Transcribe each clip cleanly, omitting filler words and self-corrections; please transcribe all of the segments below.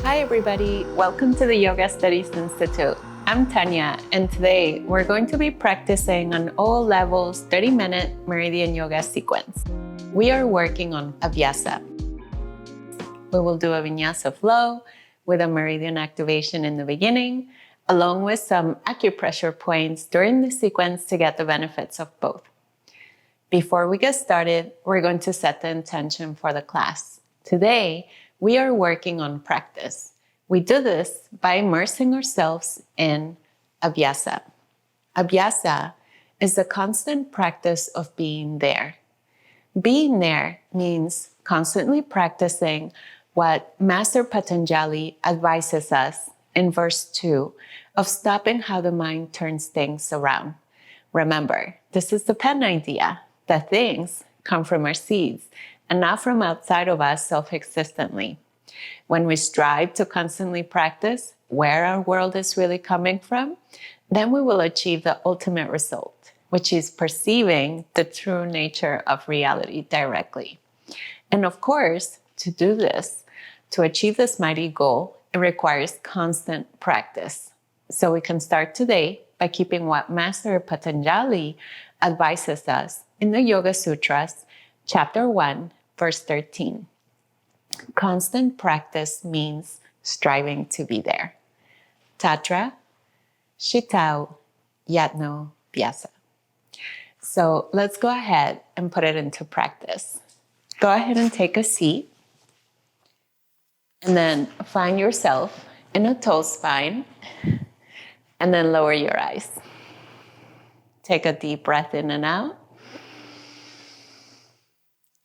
Hi everybody, welcome to the Yoga Studies Institute. I'm Tania, and today we're going to be practicing on all levels 30-minute Meridian yoga sequence. We are working on Abhyasa. We will do a Vinyasa flow with a Meridian activation in the beginning, along with some acupressure points during the sequence to get the benefits of both. Before we get started, we're going to set the intention for the class. Today, we are working on practice. We do this by immersing ourselves in Abhyasa. Abhyasa is the constant practice of being there. Being there means constantly practicing what Master Patanjali advises us in verse 2 of stopping how the mind turns things around. Remember, this is the pen idea, that things come from our seeds and not from outside of us self-existently. When we strive to constantly practice where our world is really coming from, then we will achieve the ultimate result, which is perceiving the true nature of reality directly. And of course, to do this, to achieve this mighty goal, it requires constant practice. So we can start today by keeping what Master Patanjali advises us in the Yoga Sutras, chapter 1, verse 13. Constant practice means striving to be there. Tatra, Shitau, Yatno, Vyasa. So let's go ahead and put it into practice. Go ahead and take a seat. And then find yourself in a tall spine. And then lower your eyes. Take a deep breath in and out.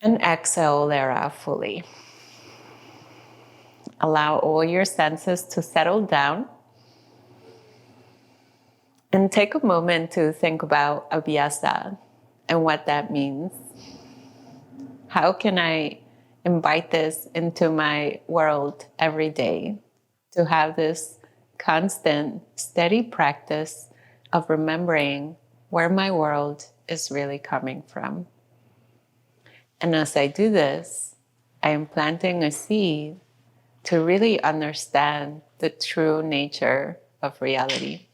And exhale there out fully. Allow all your senses to settle down. And take a moment to think about Abhyasa and what that means. How can I invite this into my world every day? To have this constant, steady practice of remembering where my world is really coming from. And as I do this, I am planting a seed to really understand the true nature of reality.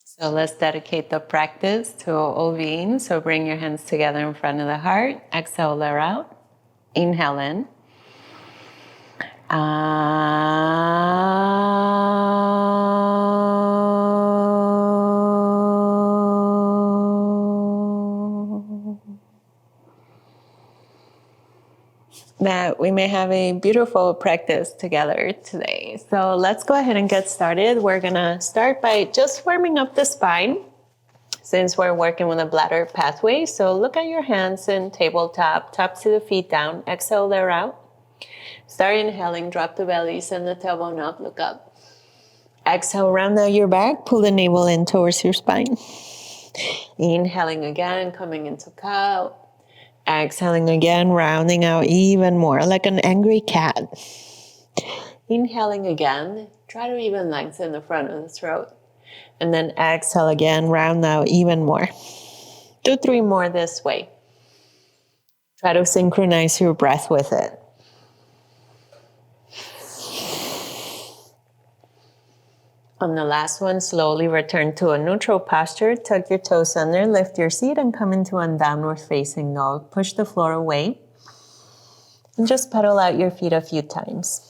So let's dedicate the practice to all beings. So bring your hands together in front of the heart. Exhale, air out. Inhale in. That we may have a beautiful practice together today. So let's go ahead and get started. We're gonna start by just warming up the spine since we're working with a bladder pathway. So look at your hands in tabletop, top to the feet down. Exhale there out. Start inhaling, drop the belly, send the tailbone up, look up. Exhale, round out your back, pull the navel in towards your spine. Inhaling again, coming into cow. Exhaling again, rounding out even more, like an angry cat. Inhaling again, try to even lengthen the front of the throat. And then exhale again, round out even more. Do 3 more this way. Try to synchronize your breath with it. On the last one, slowly return to a neutral posture. Tuck your toes under, lift your seat, and come into a downward facing dog. Push the floor away. And just pedal out your feet a few times.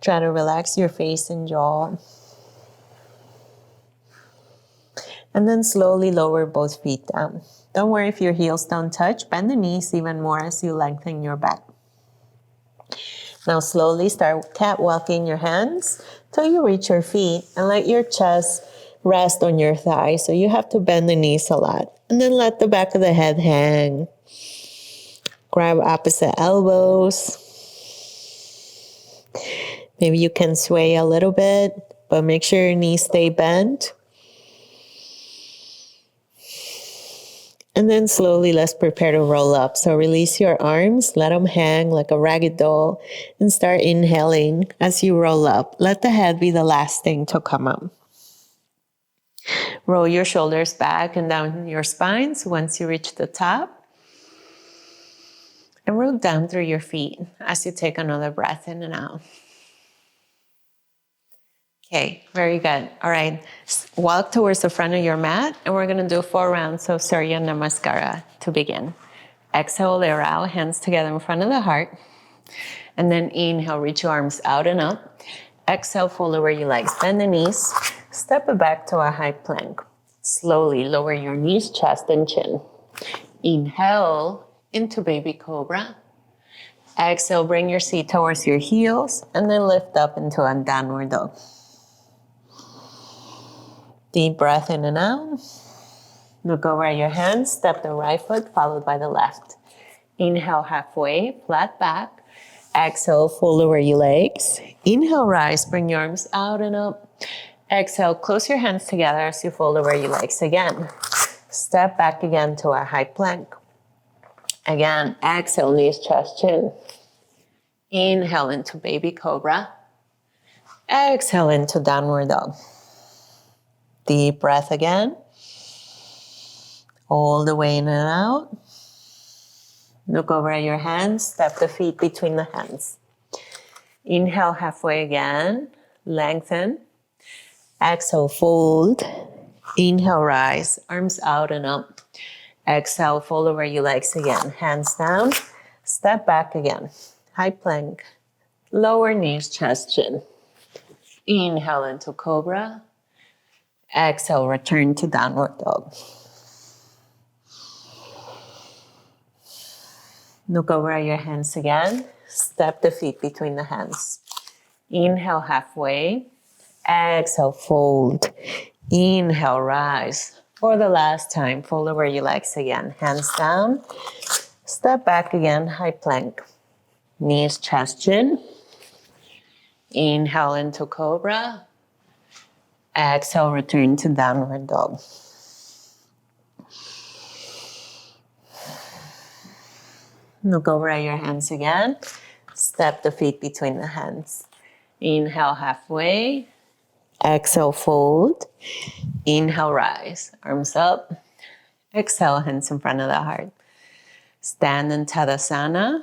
Try to relax your face and jaw. And then slowly lower both feet down. Don't worry if your heels don't touch. Bend the knees even more as you lengthen your back. Now slowly start catwalking your hands till you reach your feet and let your chest rest on your thighs. So you have to bend the knees a lot. And then let the back of the head hang. Grab opposite elbows. Maybe you can sway a little bit, but make sure your knees stay bent. And then slowly let's prepare to roll up. So release your arms, let them hang like a ragged doll, and start inhaling as you roll up. Let the head be the last thing to come up. Roll your shoulders back and down your spines once you reach the top. And roll down through your feet as you take another breath in and out. Okay, very good. All right, walk towards the front of your mat, and we're gonna do 4 rounds of Surya Namaskara to begin. Exhale, layer out, hands together in front of the heart. And then inhale, reach your arms out and up. Exhale, fold over your legs, bend the knees. Step it back to a high plank. Slowly lower your knees, chest, and chin. Inhale into baby cobra. Exhale, bring your seat towards your heels, and then lift up into a downward dog. Deep breath in and out. Look over at your hands, step the right foot followed by the left. Inhale halfway, flat back. Exhale, fold over your legs. Inhale, rise, bring your arms out and up. Exhale, close your hands together as you fold over your legs again. Step back again to a high plank. Again, exhale, knees, chest, chin. Inhale into baby cobra. Exhale into downward dog. Deep breath again. All the way in and out. Look over at your hands. Step the feet between the hands. Inhale halfway again. Lengthen. Exhale, fold. Inhale, rise. Arms out and up. Exhale, fold over your legs again. Hands down. Step back again. High plank. Lower knees, chest, chin. Inhale into cobra. Exhale, return to downward dog. Look over at your hands again. Step the feet between the hands. Inhale halfway. Exhale, fold. Inhale, rise. For the last time, fold over your legs again. Hands down. Step back again, high plank. Knees, chest, chin. Inhale into cobra. Exhale, return to downward dog. Look over at your hands again. Step the feet between the hands. Inhale halfway. Exhale, fold. Inhale, rise. Arms up. Exhale, hands in front of the heart. Stand in Tadasana.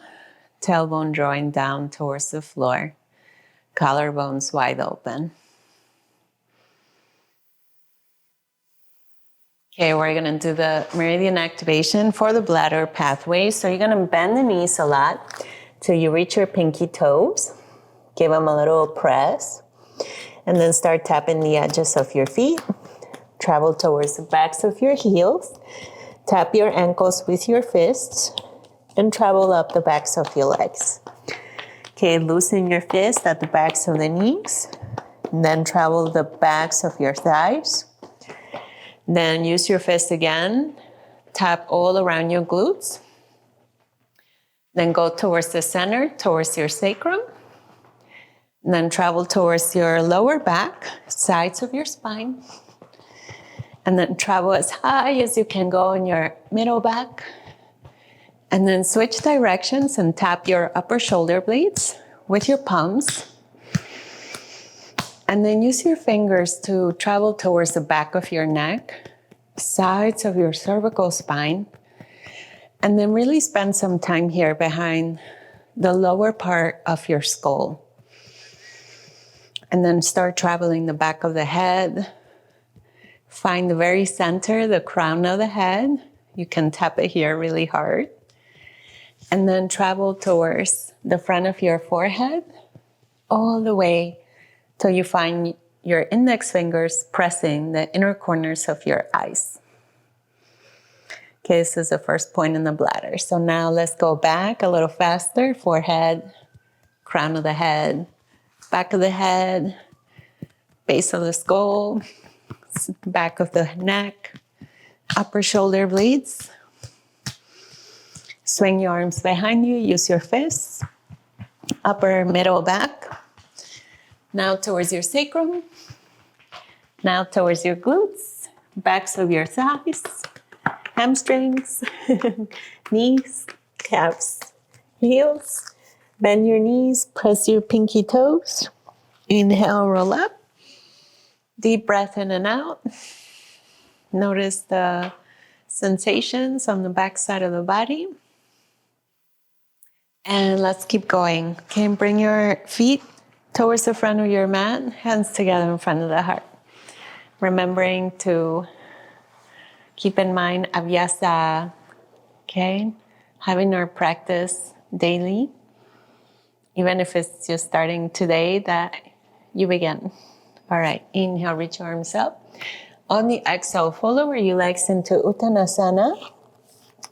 Tailbone drawing down towards the floor. Collarbones wide open. Okay, we're gonna do the Meridian activation for the bladder pathway. So you're gonna bend the knees a lot till you reach your pinky toes. Give them a little press. And then start tapping the edges of your feet. Travel towards the backs of your heels. Tap your ankles with your fists. And travel up the backs of your legs. Okay, loosen your fists at the backs of the knees. And then travel the backs of your thighs. Then use your fist again. Tap all around your glutes. Then go towards the center, towards your sacrum. And then travel towards your lower back, sides of your spine. And then travel as high as you can go in your middle back. And then switch directions and tap your upper shoulder blades with your palms. And then use your fingers to travel towards the back of your neck, sides of your cervical spine. And then really spend some time here behind the lower part of your skull. And then start traveling the back of the head. Find the very center, the crown of the head. You can tap it here really hard. And then travel towards the front of your forehead, all the way till you find your index fingers pressing the inner corners of your eyes. Okay, this is the first point in the bladder. So now let's go back a little faster. Forehead, crown of the head, back of the head, base of the skull, back of the neck, upper shoulder blades. Swing your arms behind you, use your fists, upper, middle, back. Now towards your sacrum. Now towards your glutes, backs of your thighs, hamstrings, knees, calves, heels. Bend your knees, press your pinky toes. Inhale, roll up. Deep breath in and out. Notice the sensations on the back side of the body. And let's keep going. Okay, bring your feet towards the front of your mat, hands together in front of the heart. Remembering to keep in mind Abhyasa, okay? Having our practice daily, even if it's just starting today, that you begin. All right, inhale, reach your arms up. On the exhale, fold over your legs into Uttanasana.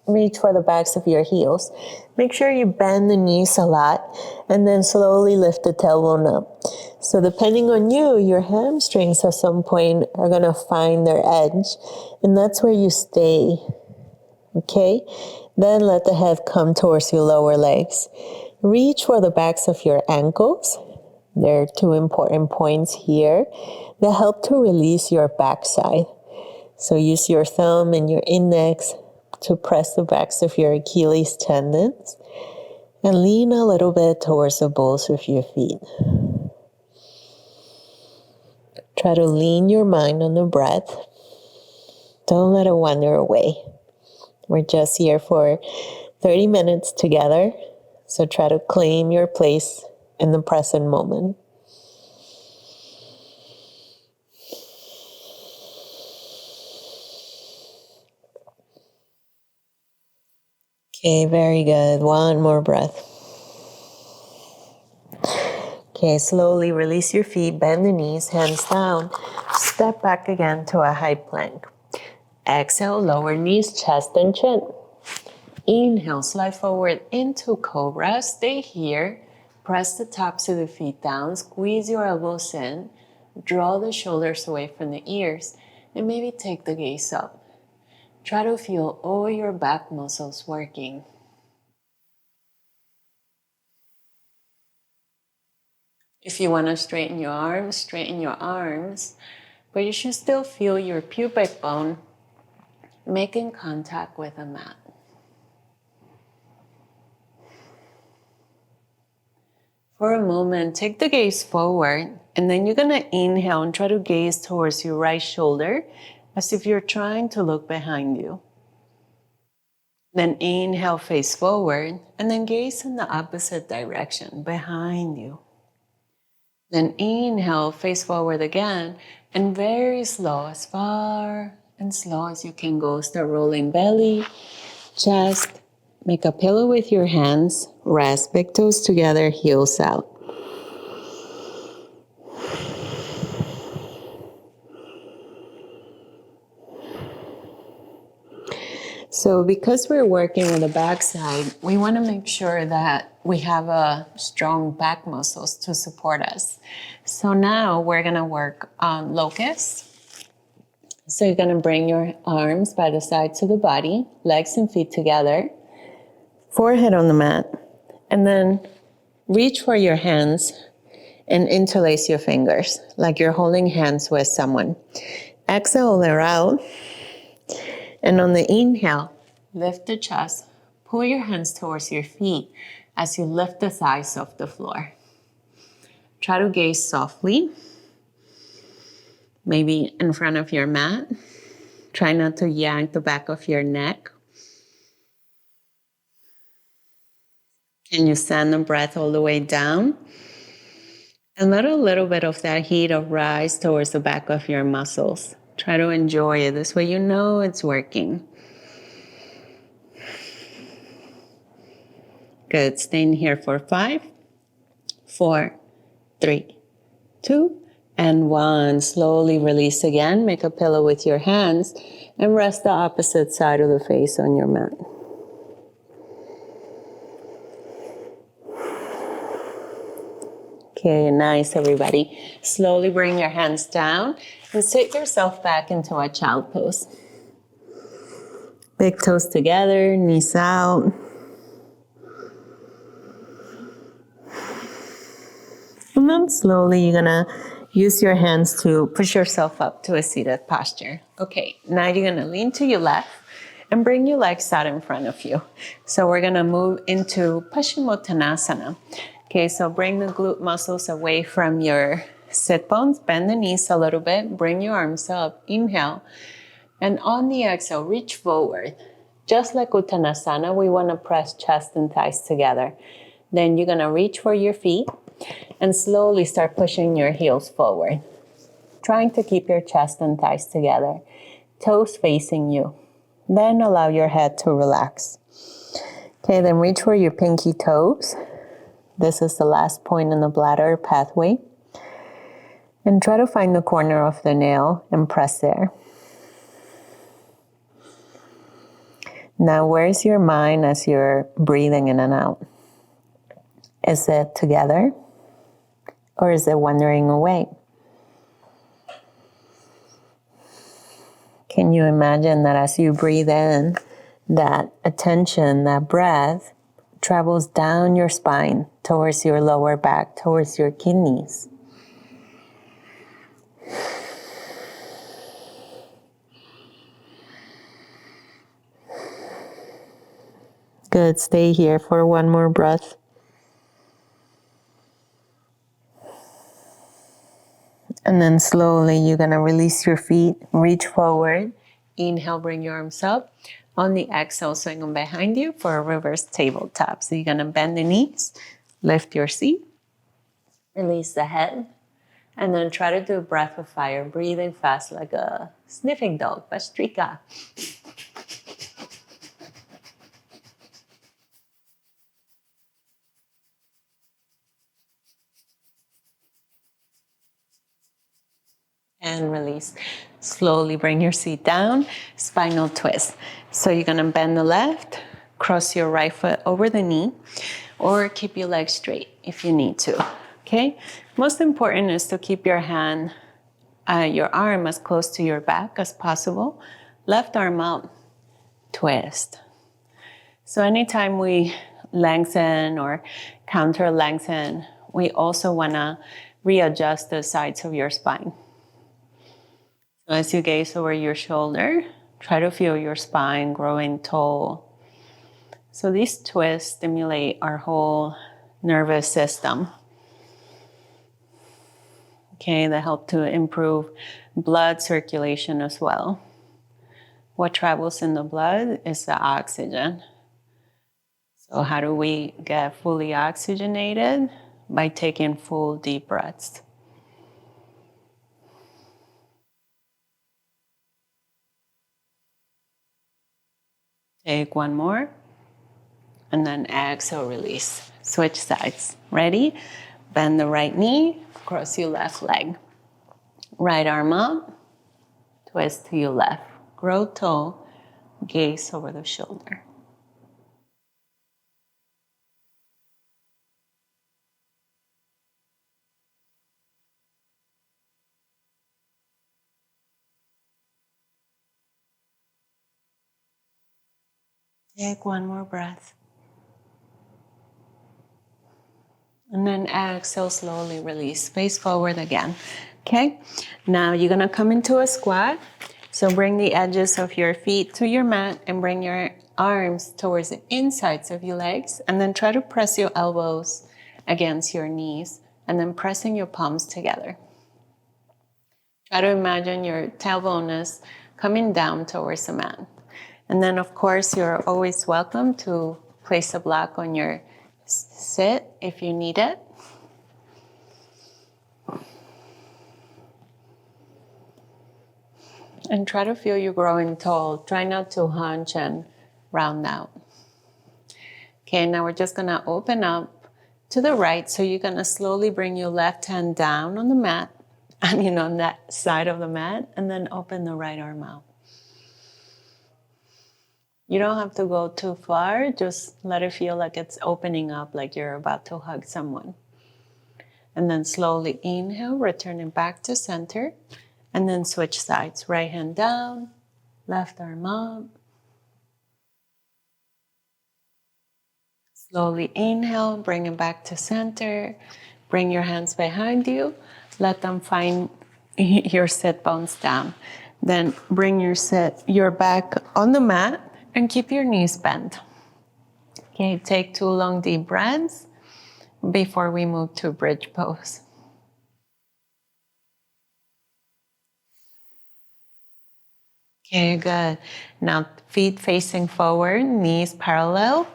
Reach for the backs of your heels. Make sure you bend the knees a lot and then slowly lift the tailbone up. So depending on you, your hamstrings at some point are going to find their edge, and that's where you stay. Okay? Then let the head come towards your lower legs. Reach for the backs of your ankles. There are two important points here that help to release your backside. So use your thumb and your index to press the backs of your Achilles tendons and lean a little bit towards the balls of your feet. Try to lean your mind on the breath. Don't let it wander away. We're just here for 30 minutes together, so try to claim your place in the present moment. Okay, very good. One more breath. Okay, slowly release your feet, bend the knees, hands down. Step back again to a high plank. Exhale, lower knees, chest and chin. Inhale, slide forward into Cobra. Stay here. Press the tops of the feet down. Squeeze your elbows in. Draw the shoulders away from the ears. And maybe take the gaze up. Try to feel all your back muscles working. If you want to straighten your arms. But you should still feel your pubic bone making contact with the mat. For a moment, take the gaze forward, and then you're going to inhale and try to gaze towards your right shoulder as if you're trying to look behind you. Then inhale, face forward, and then gaze in the opposite direction, behind you. Then inhale, face forward again, and very slow, as far and slow as you can go, start rolling belly, chest. Make a pillow with your hands, rest, big toes together, heels out. So because we're working on the backside, we want to make sure that we have a strong back muscles to support us. So now we're going to work on locust. So you're going to bring your arms by the sides of the body, legs and feet together, forehead on the mat, and then reach for your hands and interlace your fingers like you're holding hands with someone. Exhale, they're out. And on the inhale, lift the chest, pull your hands towards your feet as you lift the thighs off the floor. Try to gaze softly, maybe in front of your mat. Try not to yank the back of your neck. Can you send the breath all the way down? And let a little bit of that heat rise towards the back of your muscles. Try to enjoy it. This way you know it's working. Good. Staying here for 5, 4, 3, 2, and 1. Slowly release again. Make a pillow with your hands and rest the opposite side of the face on your mat. Okay, nice, everybody. Slowly bring your hands down and sit yourself back into a child pose. Big toes together, knees out. And then slowly you're gonna use your hands to push yourself up to a seated posture. Okay, now you're gonna lean to your left and bring your legs out in front of you. So we're gonna move into Paschimottanasana. Okay, so bring the glute muscles away from your sit bones, bend the knees a little bit, bring your arms up, inhale, And on the exhale, reach forward. Just like Uttanasana, we want to press chest and thighs together. Then you're going to reach for your feet and slowly start pushing your heels forward. Trying to keep your chest and thighs together. Toes facing you. Then allow your head to relax. Okay, then reach for your pinky toes. This is the last point in the bladder pathway. And try to find the corner of the nail and press there. Now, where's your mind as you're breathing in and out? Is it together or is it wandering away? Can you imagine that as you breathe in, that attention, that breath travels down your spine towards your lower back, towards your kidneys? Good, stay here for one more breath. And then slowly you're gonna release your feet, reach forward. Inhale, bring your arms up. On the exhale, swing them behind you for a reverse tabletop. So you're gonna bend the knees, lift your seat, release the head, and then try to do a breath of fire, breathing fast like a sniffing dog, Bastrika. And release. Slowly bring your seat down, spinal twist. So you're gonna bend the left, cross your right foot over the knee, or keep your legs straight if you need to, okay? Most important is to keep your hand, your arm as close to your back as possible. Left arm out, twist. So anytime we lengthen or counter lengthen, we also wanna readjust the sides of your spine. As you gaze over your shoulder, try to feel your spine growing tall. So these twists stimulate our whole nervous system. Okay, they help to improve blood circulation as well. What travels in the blood is the oxygen. So how do we get fully oxygenated? By taking full deep breaths. Take one more. And then exhale, release. Switch sides. Ready? Bend the right knee, cross your left leg. Right arm up, twist to your left. Grow tall, gaze over the shoulder. Take one more breath. And then exhale, slowly release. Face forward again. Okay? Now you're gonna come into a squat. So bring the edges of your feet to your mat and bring your arms towards the insides of your legs. And then try to press your elbows against your knees and then pressing your palms together. Try to imagine your tailbone is coming down towards the mat. And then, of course, you're always welcome to place a block on your sit if you need it. And try to feel you growing tall. Try not to hunch and round out. Okay, now we're just gonna open up to the right. So you're gonna slowly bring your left hand down on the mat, on that side of the mat, and then open the right arm out. You don't have to go too far, just let it feel like it's opening up, like you're about to hug someone. And then slowly inhale, returning back to center, and then switch sides. Right hand down, left arm up. Slowly inhale, bring it back to center. Bring your hands behind you. Let them find your sit bones down. Then bring your back on the mat and keep your knees bent. Okay, take 2 long deep breaths before we move to bridge pose. Okay, good. Now feet facing forward, knees parallel.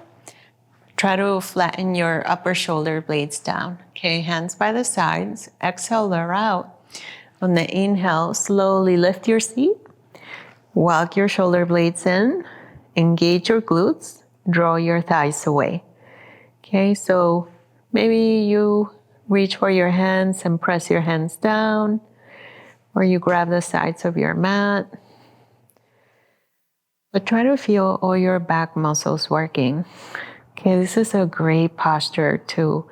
Try to flatten your upper shoulder blades down. Okay, hands by the sides. Exhale, lower out. On the inhale, slowly lift your seat. Walk your shoulder blades in. Engage your glutes. Draw your thighs away. Okay, so maybe you reach for your hands and press your hands down, or you grab the sides of your mat. But try to feel all your back muscles working. Okay, this is a great posture to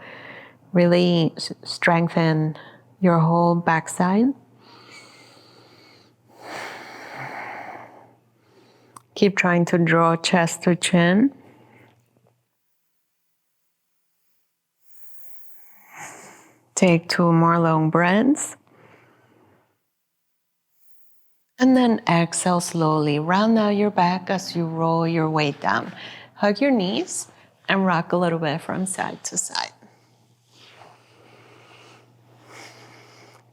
really strengthen your whole backside. Keep trying to draw chest to chin. Take 2 more long breaths. And then exhale slowly. Round out your back as you roll your weight down. Hug your knees and rock a little bit from side to side.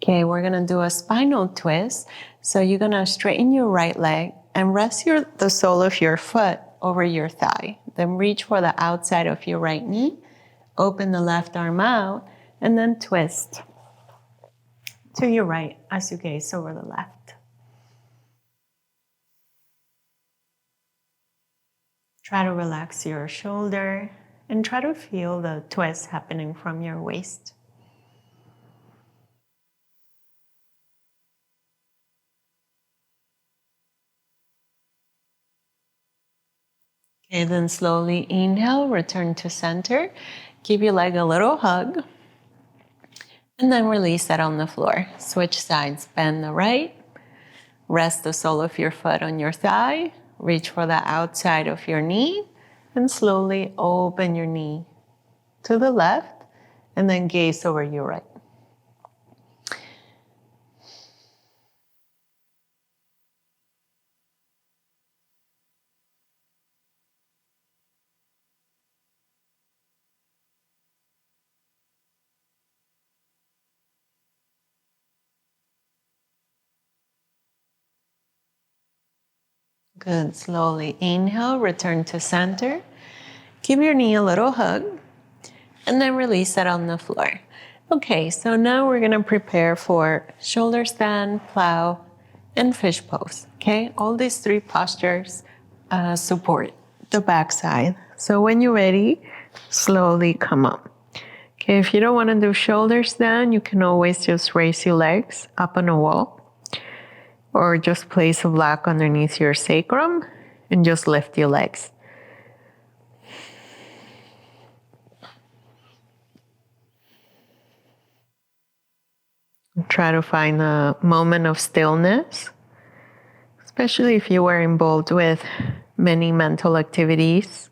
Okay, we're gonna do a spinal twist. So you're gonna straighten your right leg and rest the sole of your foot over your thigh. Then reach for the outside of your right knee. Open the left arm out and then twist to your right as you gaze over the left. Try to relax your shoulder and try to feel the twist happening from your waist. Okay, then slowly inhale, return to center. Give your leg a little hug. And then release that on the floor. Switch sides, bend the right. Rest the sole of your foot on your thigh. Reach for the outside of your knee. And slowly open your knee to the left. And then gaze over your right. Good. Slowly inhale, return to center. Give your knee a little hug. And then release that on the floor. Okay, so now we're gonna prepare for shoulder stand, plow, and fish pose. Okay, all these 3 postures support the backside. So when you're ready, slowly come up. Okay, if you don't wanna do shoulder stand, you can always just raise your legs up on a wall or just place a block underneath your sacrum and just lift your legs. Try to find a moment of stillness, especially if you were involved with many mental activities.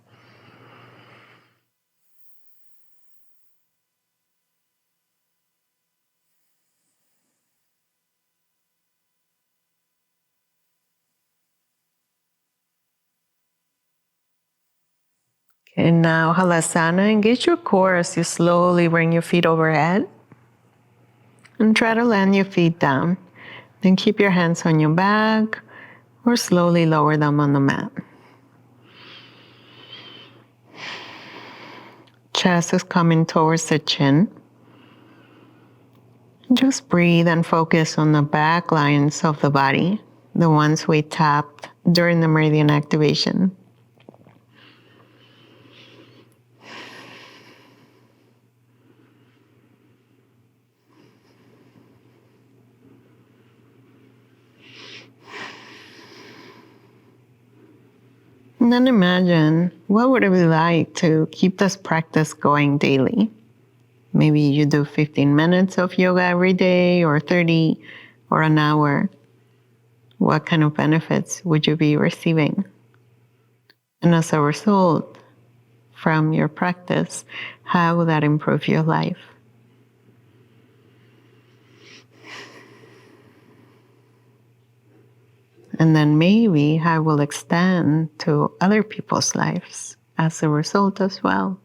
Okay, now Halasana, engage your core as you slowly bring your feet overhead. And try to land your feet down. Then keep your hands on your back or slowly lower them on the mat. Chest is coming towards the chin. Just breathe and focus on the back lines of the body, the ones we tapped during the Meridian activation. And then imagine, what would it be like to keep this practice going daily? Maybe you do 15 minutes of yoga every day, or 30, or an hour. What kind of benefits would you be receiving? And as a result, from your practice, how will that improve your life? And then maybe I will extend to other people's lives as a result as well.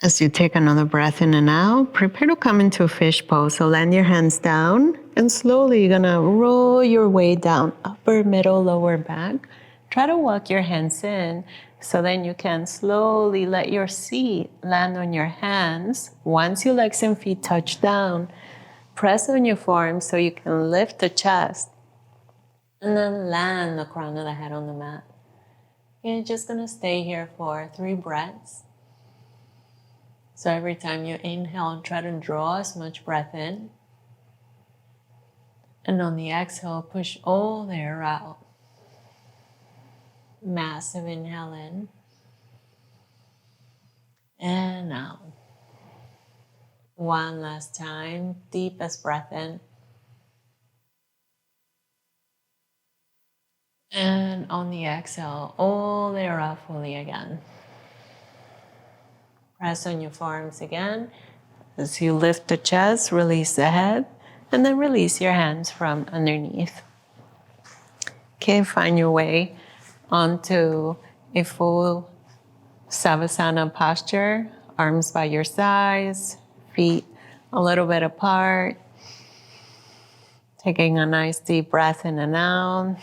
As you take another breath in and out, prepare to come into fish pose. So land your hands down And slowly you're gonna roll your way down, upper, middle, lower back. Try to walk your hands in so then you can slowly let your seat land on your hands. Once your legs and feet touch down, press on your forearms so you can lift the chest. And then land the crown of the head on the mat. You're just gonna stay here for 3 breaths. So every time you inhale, try to draw as much breath in. And on the exhale, push all the air out. Massive inhale in. And out. One last time, deepest breath in. And on the exhale, all the air out fully again. Press on your forearms again. As you lift the chest, release the head, and then release your hands from underneath. Okay, find your way onto a full Savasana posture, arms by your sides, feet a little bit apart. Taking a nice deep breath in and out.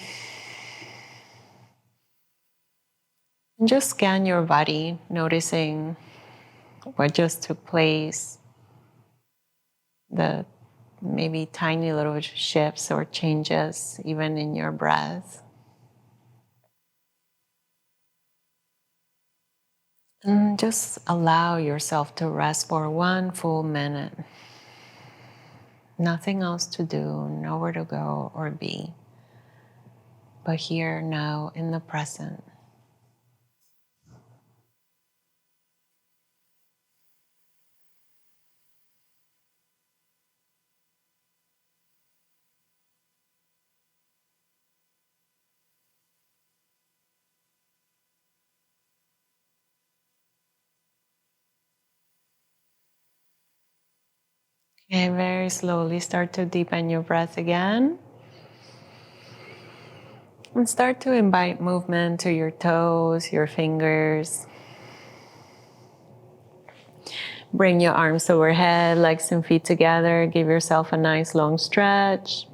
And just scan your body, noticing what just took place, the maybe tiny little shifts or changes even in your breath. And just allow yourself to rest for 1 full minute. Nothing else to do, nowhere to go or be, but here, now, in the present. Okay, very slowly start to deepen your breath again. And start to invite movement to your toes, your fingers. Bring your arms overhead, legs and feet together. Give yourself a nice long stretch.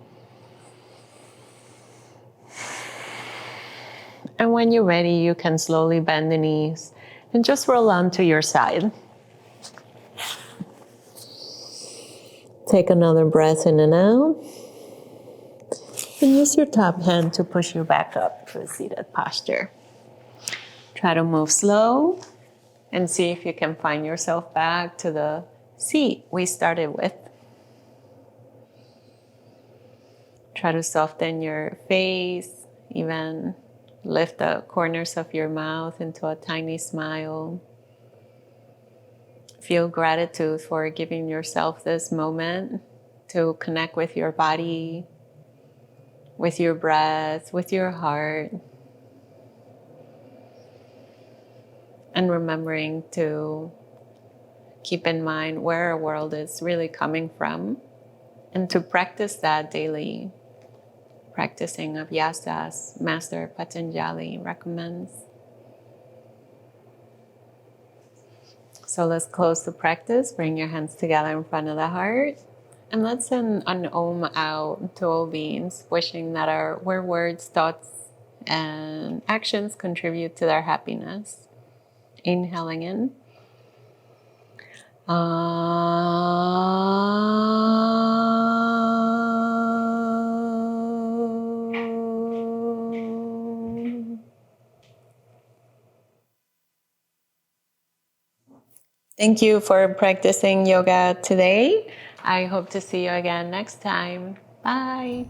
And when you're ready, you can slowly bend the knees and just roll onto your side. Take another breath in and out. And use your top hand to push you back up to a seated posture. Try to move slow and see if you can find yourself back to the seat we started with. Try to soften your face, even lift the corners of your mouth into a tiny smile. Feel gratitude for giving yourself this moment to connect with your body, with your breath, with your heart. And remembering to keep in mind where our world is really coming from and to practice that daily. Practicing abhyasas, Master Patanjali recommends. So let's close the practice. Bring your hands together in front of the heart. And let's send an Om out to all beings, wishing that our words, thoughts, and actions contribute to their happiness. Inhaling in. Thank you for practicing yoga today. I hope to see you again next time. Bye.